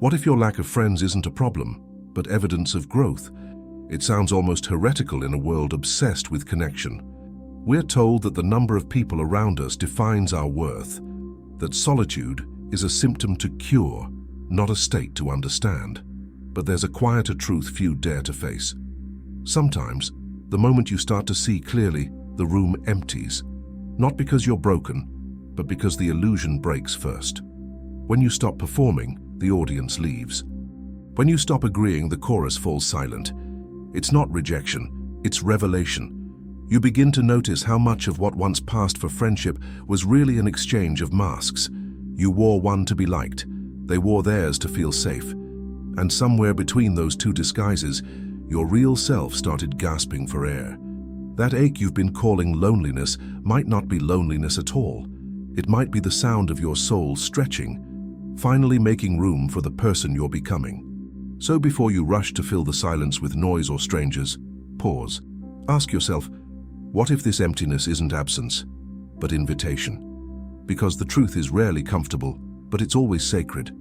What if your lack of friends isn't a problem, but evidence of growth? It sounds almost heretical in a world obsessed with connection. We're told that the number of people around us defines our worth, that solitude is a symptom to cure, not a state to understand. But there's a quieter truth few dare to face. Sometimes, the moment you start to see clearly, the room empties. Not because you're broken, but because the illusion breaks first. When you stop performing, the audience leaves. When you stop agreeing, the chorus falls silent. It's not rejection, it's revelation. You begin to notice how much of what once passed for friendship was really an exchange of masks. You wore one to be liked, they wore theirs to feel safe. And somewhere between those two disguises, your real self started gasping for air. That ache you've been calling loneliness might not be loneliness at all. It might be the sound of your soul stretching, finally making room for the person you're becoming. So before you rush to fill the silence with noise or strangers, pause. Ask yourself, what if this emptiness isn't absence, but invitation? Because the truth is rarely comfortable, but it's always sacred.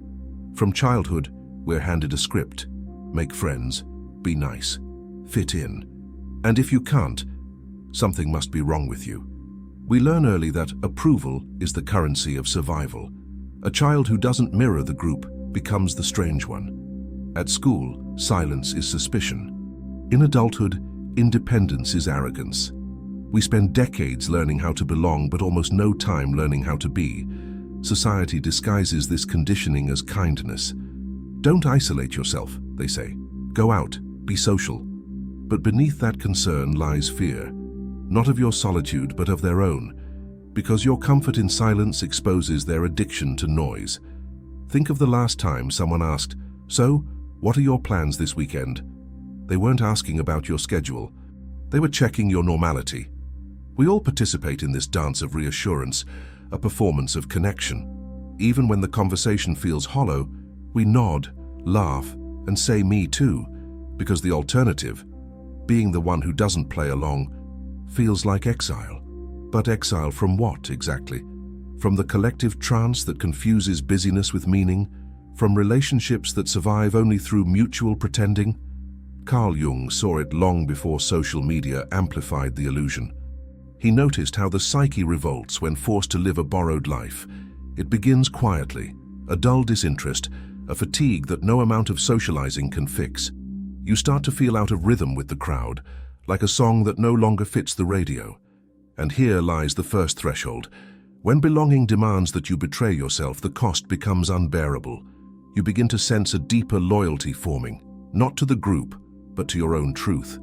From childhood, we're handed a script. Make friends, be nice, fit in. And if you can't, something must be wrong with you. We learn early that approval is the currency of survival. A child who doesn't mirror the group becomes the strange one. At school, silence is suspicion. In adulthood, independence is arrogance. We spend decades learning how to belong, but almost no time learning how to be. Society disguises this conditioning as kindness. Don't isolate yourself, they say. Go out, be social. But beneath that concern lies fear, not of your solitude, but of their own, because your comfort in silence exposes their addiction to noise. Think of the last time someone asked, "So, what are your plans this weekend?" They weren't asking about your schedule. They were checking your normality. We all participate in this dance of reassurance, a performance of connection. Even when the conversation feels hollow, we nod, laugh, and say "me too," because the alternative, being the one who doesn't play along, feels like exile. But exile from what exactly? From the collective trance that confuses busyness with meaning? From relationships that survive only through mutual pretending? Carl Jung saw it long before social media amplified the illusion. He noticed how the psyche revolts when forced to live a borrowed life. It begins quietly, a dull disinterest, a fatigue that no amount of socializing can fix. You start to feel out of rhythm with the crowd, like a song that no longer fits the radio. And here lies the first threshold. When belonging demands that you betray yourself, the cost becomes unbearable. You begin to sense a deeper loyalty forming, not to the group, but to your own truth.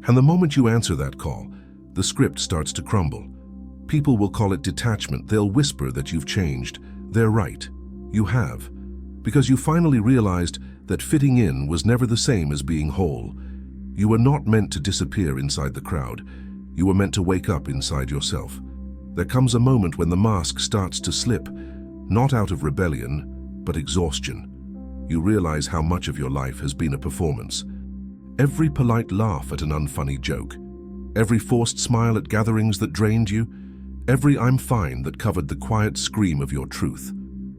And the moment you answer that call, the script starts to crumble. People will call it detachment. They'll whisper that you've changed. They're right. You have. Because you finally realized that fitting in was never the same as being whole. You were not meant to disappear inside the crowd. You were meant to wake up inside yourself. There comes a moment when the mask starts to slip, not out of rebellion, but exhaustion. You realize how much of your life has been a performance. Every polite laugh at an unfunny joke, every forced smile at gatherings that drained you, every "I'm fine" that covered the quiet scream of your truth.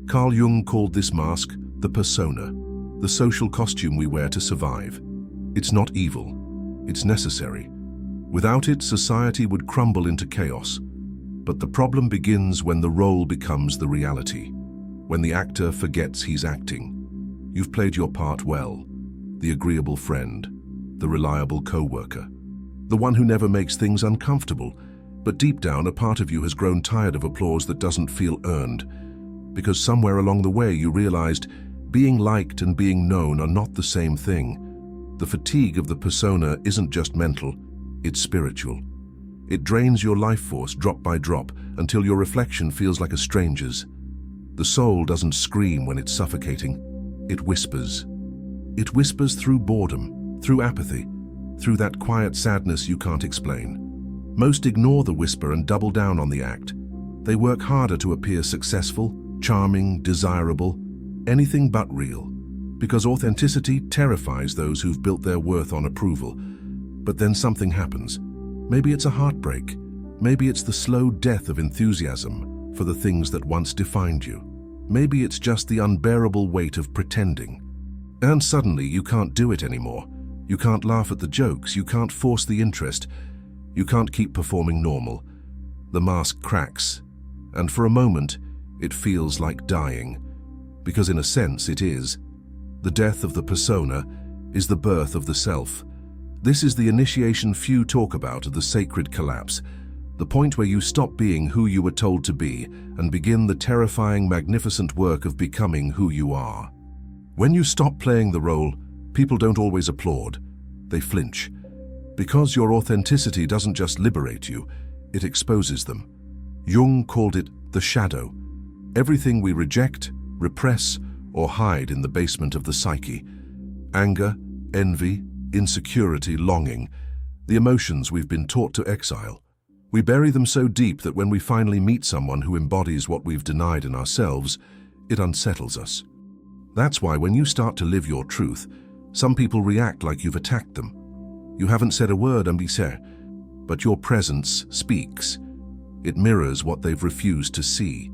Carl Jung called this mask the persona, the social costume we wear to survive. It's not evil, it's necessary. Without it, society would crumble into chaos. But the problem begins when the role becomes the reality, when the actor forgets he's acting. You've played your part well, the agreeable friend, the reliable co-worker, the one who never makes things uncomfortable, but deep down a part of you has grown tired of applause that doesn't feel earned, because somewhere along the way you realized being liked and being known are not the same thing. The fatigue of the persona isn't just mental, it's spiritual. It drains your life force drop by drop until your reflection feels like a stranger's. The soul doesn't scream when it's suffocating, it whispers. It whispers through boredom, through apathy, through that quiet sadness you can't explain. Most ignore the whisper and double down on the act. They work harder to appear successful, charming, desirable, anything but real, because authenticity terrifies those who've built their worth on approval. But then something happens. Maybe it's a heartbreak. Maybe it's the slow death of enthusiasm for the things that once defined you. Maybe it's just the unbearable weight of pretending. And suddenly you can't do it anymore. You can't laugh at the jokes, you can't force the interest, you can't keep performing normal. The mask cracks, and for a moment, it feels like dying. Because in a sense it is. The death of the persona is the birth of the self. This is the initiation few talk about, the sacred collapse, the point where you stop being who you were told to be and begin the terrifying, magnificent work of becoming who you are. When you stop playing the role, people don't always applaud. They flinch. Because your authenticity doesn't just liberate you, it exposes them. Jung called it the shadow. Everything we reject, repress, or hide in the basement of the psyche. Anger, envy, insecurity, longing, the emotions we've been taught to exile. We bury them so deep that when we finally meet someone who embodies what we've denied in ourselves, it unsettles us. That's why when you start to live your truth, some people react like you've attacked them. You haven't said a word, but your presence speaks. It mirrors what they've refused to see.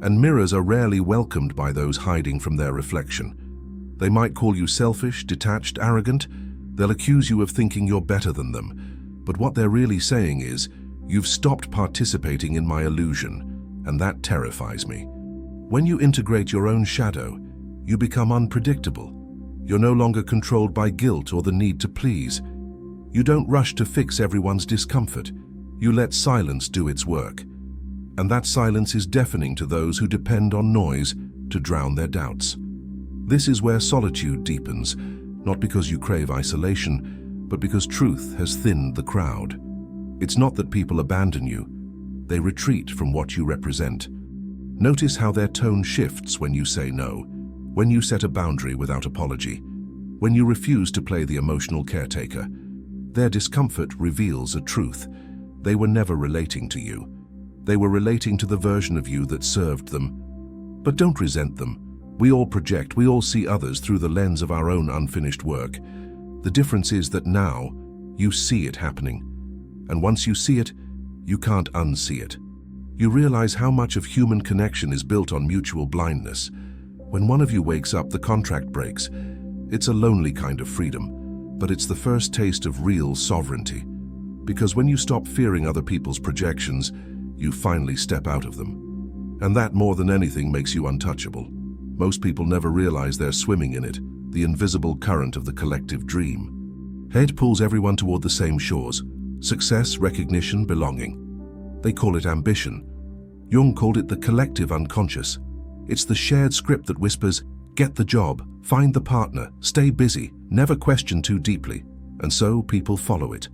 And mirrors are rarely welcomed by those hiding from their reflection. They might call you selfish, detached, arrogant. They'll accuse you of thinking you're better than them. But what they're really saying is, you've stopped participating in my illusion, and that terrifies me. When you integrate your own shadow, you become unpredictable. You're no longer controlled by guilt or the need to please. You don't rush to fix everyone's discomfort. You let silence do its work. And that silence is deafening to those who depend on noise to drown their doubts. This is where solitude deepens, not because you crave isolation, but because truth has thinned the crowd. It's not that people abandon you. They retreat from what you represent. Notice how their tone shifts when you say no, when you set a boundary without apology, when you refuse to play the emotional caretaker. Their discomfort reveals a truth. They were never relating to you. They were relating to the version of you that served them. But don't resent them. We all project, we all see others through the lens of our own unfinished work. The difference is that now, you see it happening. And once you see it, you can't unsee it. You realize how much of human connection is built on mutual blindness. When one of you wakes up, the contract breaks. It's a lonely kind of freedom, but it's the first taste of real sovereignty. Because when you stop fearing other people's projections, you finally step out of them. And that, more than anything, makes you untouchable. Most people never realize they're swimming in it, the invisible current of the collective dream. Head pulls everyone toward the same shores. Success, recognition, belonging. They call it ambition. Jung called it the collective unconscious. It's the shared script that whispers, get the job, find the partner, stay busy, never question too deeply. And so people follow it,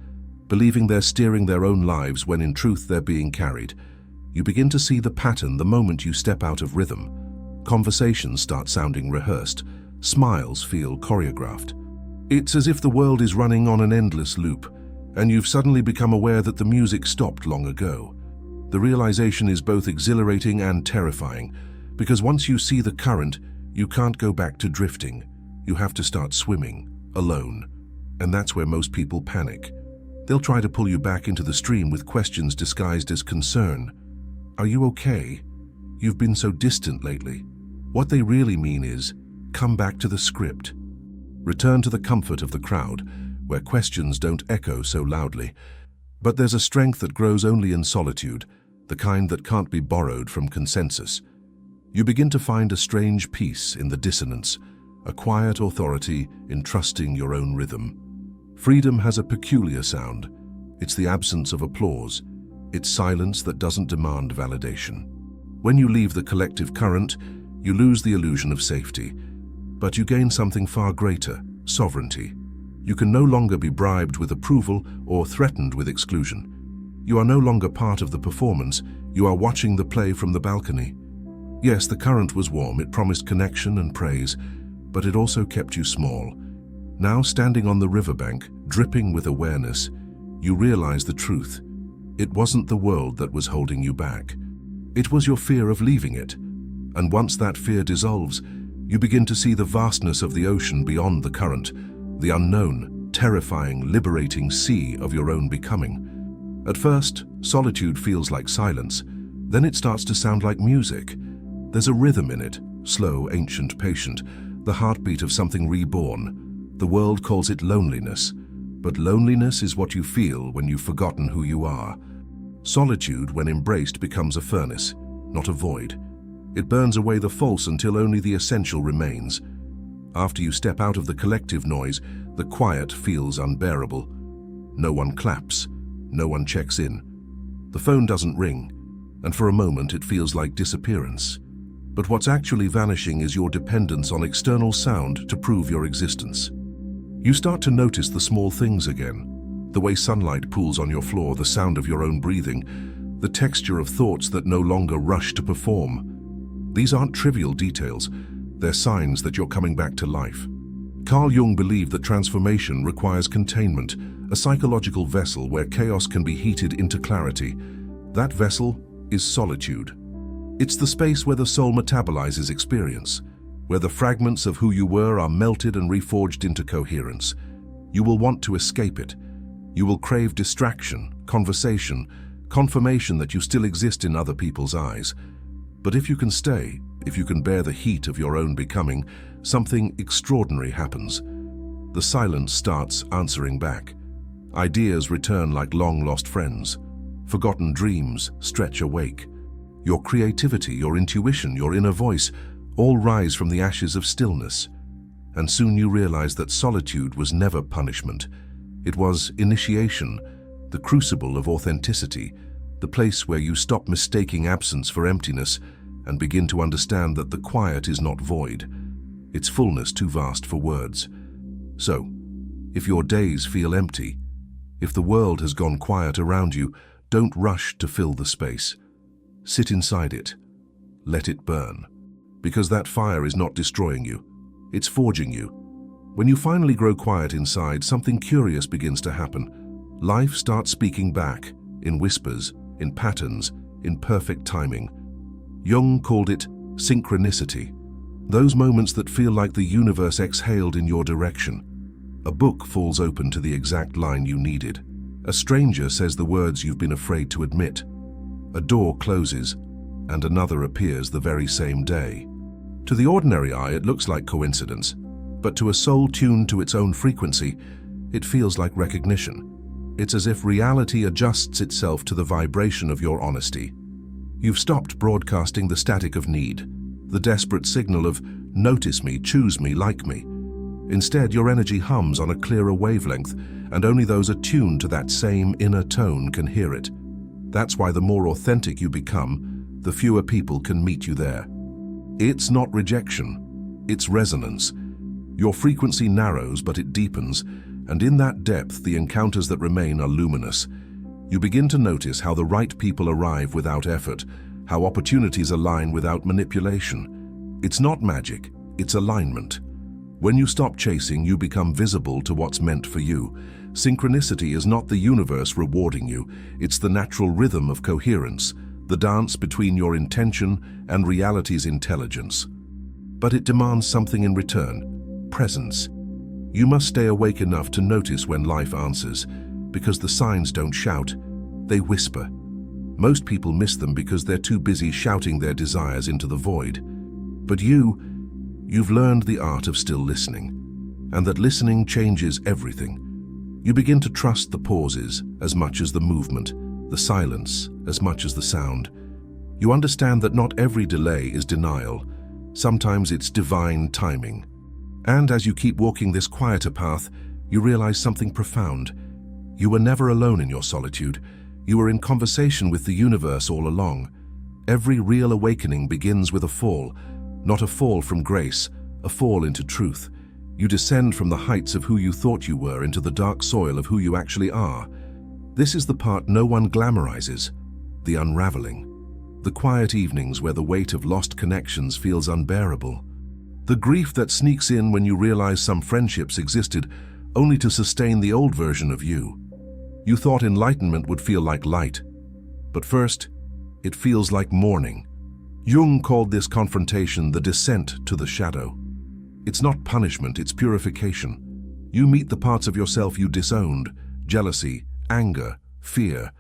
believing they're steering their own lives when in truth they're being carried. You begin to see the pattern the moment you step out of rhythm. Conversations start sounding rehearsed. Smiles feel choreographed. It's as if the world is running on an endless loop, and you've suddenly become aware that the music stopped long ago. The realization is both exhilarating and terrifying, because once you see the current, you can't go back to drifting. You have to start swimming, alone. And that's where most people panic. They'll try to pull you back into the stream with questions disguised as concern. Are you okay? You've been so distant lately. What they really mean is, come back to the script. Return to the comfort of the crowd, where questions don't echo so loudly. But there's a strength that grows only in solitude, the kind that can't be borrowed from consensus. You begin to find a strange peace in the dissonance, a quiet authority in trusting your own rhythm. Freedom has a peculiar sound. It's the absence of applause. It's silence that doesn't demand validation. When you leave the collective current, you lose the illusion of safety. But you gain something far greater, sovereignty. You can no longer be bribed with approval or threatened with exclusion. You are no longer part of the performance, you are watching the play from the balcony. Yes, the current was warm, it promised connection and praise, but it also kept you small. Now, standing on the riverbank, dripping with awareness, you realize the truth. It wasn't the world that was holding you back. It was your fear of leaving it. And once that fear dissolves, you begin to see the vastness of the ocean beyond the current, the unknown, terrifying, liberating sea of your own becoming. At first, solitude feels like silence. Then it starts to sound like music. There's a rhythm in it, slow, ancient, patient, the heartbeat of something reborn. The world calls it loneliness, but loneliness is what you feel when you've forgotten who you are. Solitude, when embraced, becomes a furnace, not a void. It burns away the false until only the essential remains. After you step out of the collective noise, the quiet feels unbearable. No one claps, no one checks in. The phone doesn't ring, and for a moment it feels like disappearance. But what's actually vanishing is your dependence on external sound to prove your existence. You start to notice the small things again. The way sunlight pools on your floor, the sound of your own breathing, the texture of thoughts that no longer rush to perform. These aren't trivial details, they're signs that you're coming back to life. Carl Jung believed that transformation requires containment, a psychological vessel where chaos can be heated into clarity. That vessel is solitude. It's the space where the soul metabolizes experience, where the fragments of who you were are melted and reforged into coherence. You will want to escape it. You will crave distraction, conversation, confirmation that you still exist in other people's eyes. But if you can stay, if you can bear the heat of your own becoming, something extraordinary happens. The silence starts answering back. Ideas return like long-lost friends. Forgotten dreams stretch awake. Your creativity, your intuition, your inner voice all rise from the ashes of stillness. And soon you realize that solitude was never punishment. It was initiation, the crucible of authenticity, the place where you stop mistaking absence for emptiness and begin to understand that the quiet is not void, its fullness too vast for words. So, if your days feel empty, if the world has gone quiet around you, don't rush to fill the space. Sit inside it. Let it burn. Because that fire is not destroying you, it's forging you. When you finally grow quiet inside, something curious begins to happen. Life starts speaking back, in whispers, in patterns, in perfect timing. Jung called it synchronicity. Those moments that feel like the universe exhaled in your direction. A book falls open to the exact line you needed. A stranger says the words you've been afraid to admit. A door closes, and another appears the very same day. To the ordinary eye, it looks like coincidence, but to a soul tuned to its own frequency, it feels like recognition. It's as if reality adjusts itself to the vibration of your honesty. You've stopped broadcasting the static of need, the desperate signal of notice me, choose me, like me. Instead, your energy hums on a clearer wavelength, and only those attuned to that same inner tone can hear it. That's why the more authentic you become, the fewer people can meet you there. It's not rejection, it's resonance. Your frequency narrows, but it deepens, and in that depth, the encounters that remain are luminous. You begin to notice how the right people arrive without effort, how opportunities align without manipulation. It's not magic, it's alignment. When you stop chasing, you become visible to what's meant for you. Synchronicity is not the universe rewarding you, it's the natural rhythm of coherence, the dance between your intention and reality's intelligence. But it demands something in return: presence. You must stay awake enough to notice when life answers, because the signs don't shout, they whisper. Most people miss them because they're too busy shouting their desires into the void. But you've learned the art of still listening, and that listening changes everything. You begin to trust the pauses as much as the movement, the silence as much as the sound. You understand that not every delay is denial. Sometimes it's divine timing. And as you keep walking this quieter path, you realize something profound. You were never alone in your solitude. You were in conversation with the universe all along. Every real awakening begins with a fall, not a fall from grace, a fall into truth. You descend from the heights of who you thought you were into the dark soil of who you actually are. This is the part no one glamorizes, the unraveling. The quiet evenings where the weight of lost connections feels unbearable. The grief that sneaks in when you realize some friendships existed only to sustain the old version of you. You thought enlightenment would feel like light, but first, it feels like mourning. Jung called this confrontation the descent to the shadow. It's not punishment, it's purification. You meet the parts of yourself you disowned, jealousy, anger, fear,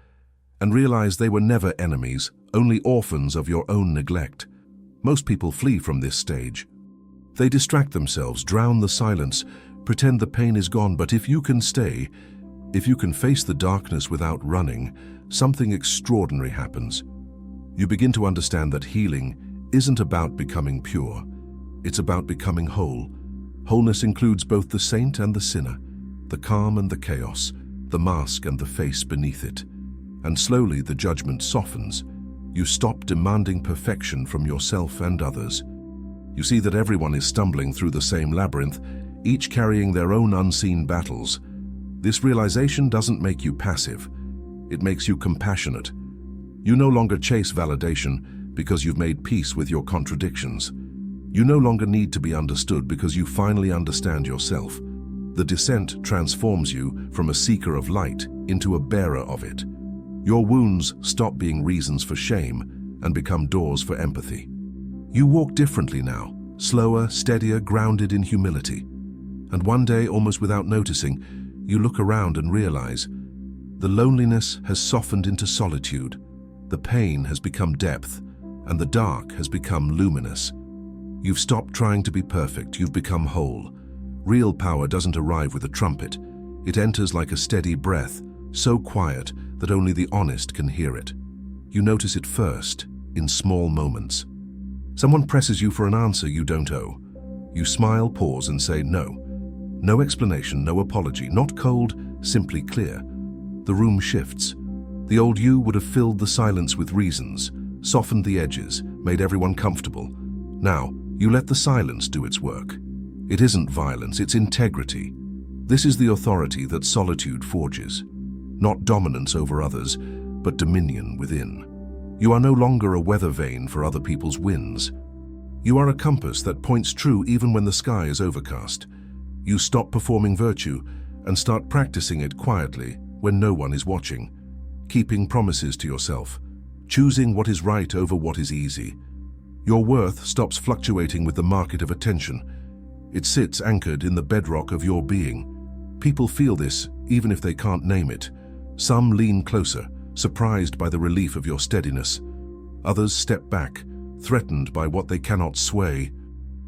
and realize they were never enemies, only orphans of your own neglect. Most people flee from this stage. They distract themselves, drown the silence, pretend the pain is gone, but if you can stay, if you can face the darkness without running, something extraordinary happens. You begin to understand that healing isn't about becoming pure. It's about becoming whole. Wholeness includes both the saint and the sinner, the calm and the chaos, the mask and the face beneath it. And slowly the judgment softens. You stop demanding perfection from yourself and others. You see that everyone is stumbling through the same labyrinth, each carrying their own unseen battles. This realization doesn't make you passive. It makes you compassionate. You no longer chase validation because you've made peace with your contradictions. You no longer need to be understood because you finally understand yourself. The descent transforms you from a seeker of light into a bearer of it. Your wounds stop being reasons for shame and become doors for empathy. You walk differently now, slower, steadier, grounded in humility. And one day, almost without noticing, you look around and realize the loneliness has softened into solitude, the pain has become depth, and the dark has become luminous. You've stopped trying to be perfect, you've become whole. Real power doesn't arrive with a trumpet. It enters like a steady breath, so quiet that only the honest can hear it. You notice it first, in small moments. Someone presses you for an answer you don't owe. You smile, pause, and say no. No explanation, no apology, not cold, simply clear. The room shifts. The old you would have filled the silence with reasons, softened the edges, made everyone comfortable. Now, you let the silence do its work. It isn't violence, it's integrity. This is the authority that solitude forges. Not dominance over others, but dominion within. You are no longer a weather vane for other people's winds. You are a compass that points true even when the sky is overcast. You stop performing virtue and start practicing it quietly when no one is watching, keeping promises to yourself, choosing what is right over what is easy. Your worth stops fluctuating with the market of attention. It sits anchored in the bedrock of your being. People feel this even if they can't name it. Some lean closer, surprised by the relief of your steadiness. Others step back, threatened by what they cannot sway.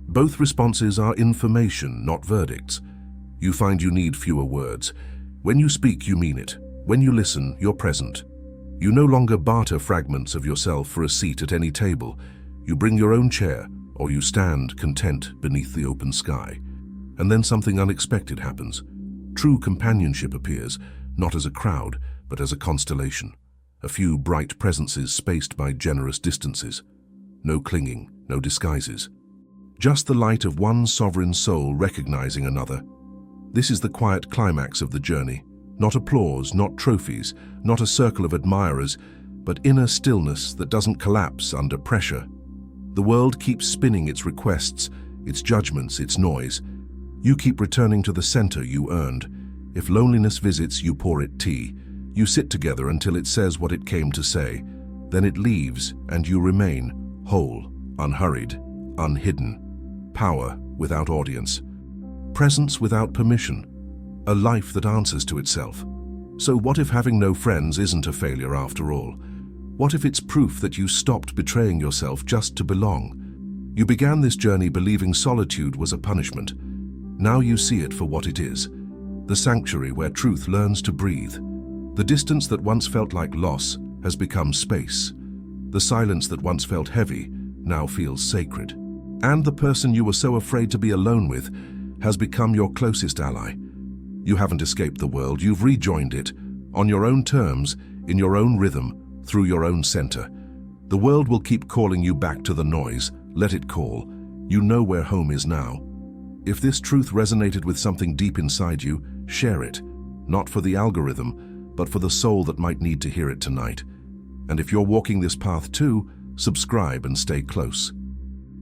Both responses are information, not verdicts. You find you need fewer words. When you speak, you mean it. When you listen, you're present. You no longer barter fragments of yourself for a seat at any table. You bring your own chair, or you stand content beneath the open sky. And then something unexpected happens. True companionship appears, not as a crowd, but as a constellation. A few bright presences spaced by generous distances. No clinging, no disguises. Just the light of one sovereign soul recognizing another. This is the quiet climax of the journey. Not applause, not trophies, not a circle of admirers, but inner stillness that doesn't collapse under pressure. The world keeps spinning its requests, its judgments, its noise. You keep returning to the center you earned. If loneliness visits, you pour it tea. You sit together until it says what it came to say. Then it leaves, and you remain, whole, unhurried, unhidden. Power without audience. Presence without permission. A life that answers to itself. So what if having no friends isn't a failure after all? What if it's proof that you stopped betraying yourself just to belong? You began this journey believing solitude was a punishment. Now you see it for what it is. The sanctuary where truth learns to breathe. The distance that once felt like loss has become space. The silence that once felt heavy now feels sacred. And the person you were so afraid to be alone with has become your closest ally. You haven't escaped the world, you've rejoined it, on your own terms, in your own rhythm, through your own center. The world will keep calling you back to the noise. Let it call. You know where home is now. If this truth resonated with something deep inside you, share it. Not for the algorithm, but for the soul that might need to hear it tonight. And if you're walking this path too, subscribe and stay close.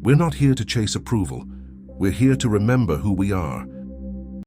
We're not here to chase approval. We're here to remember who we are.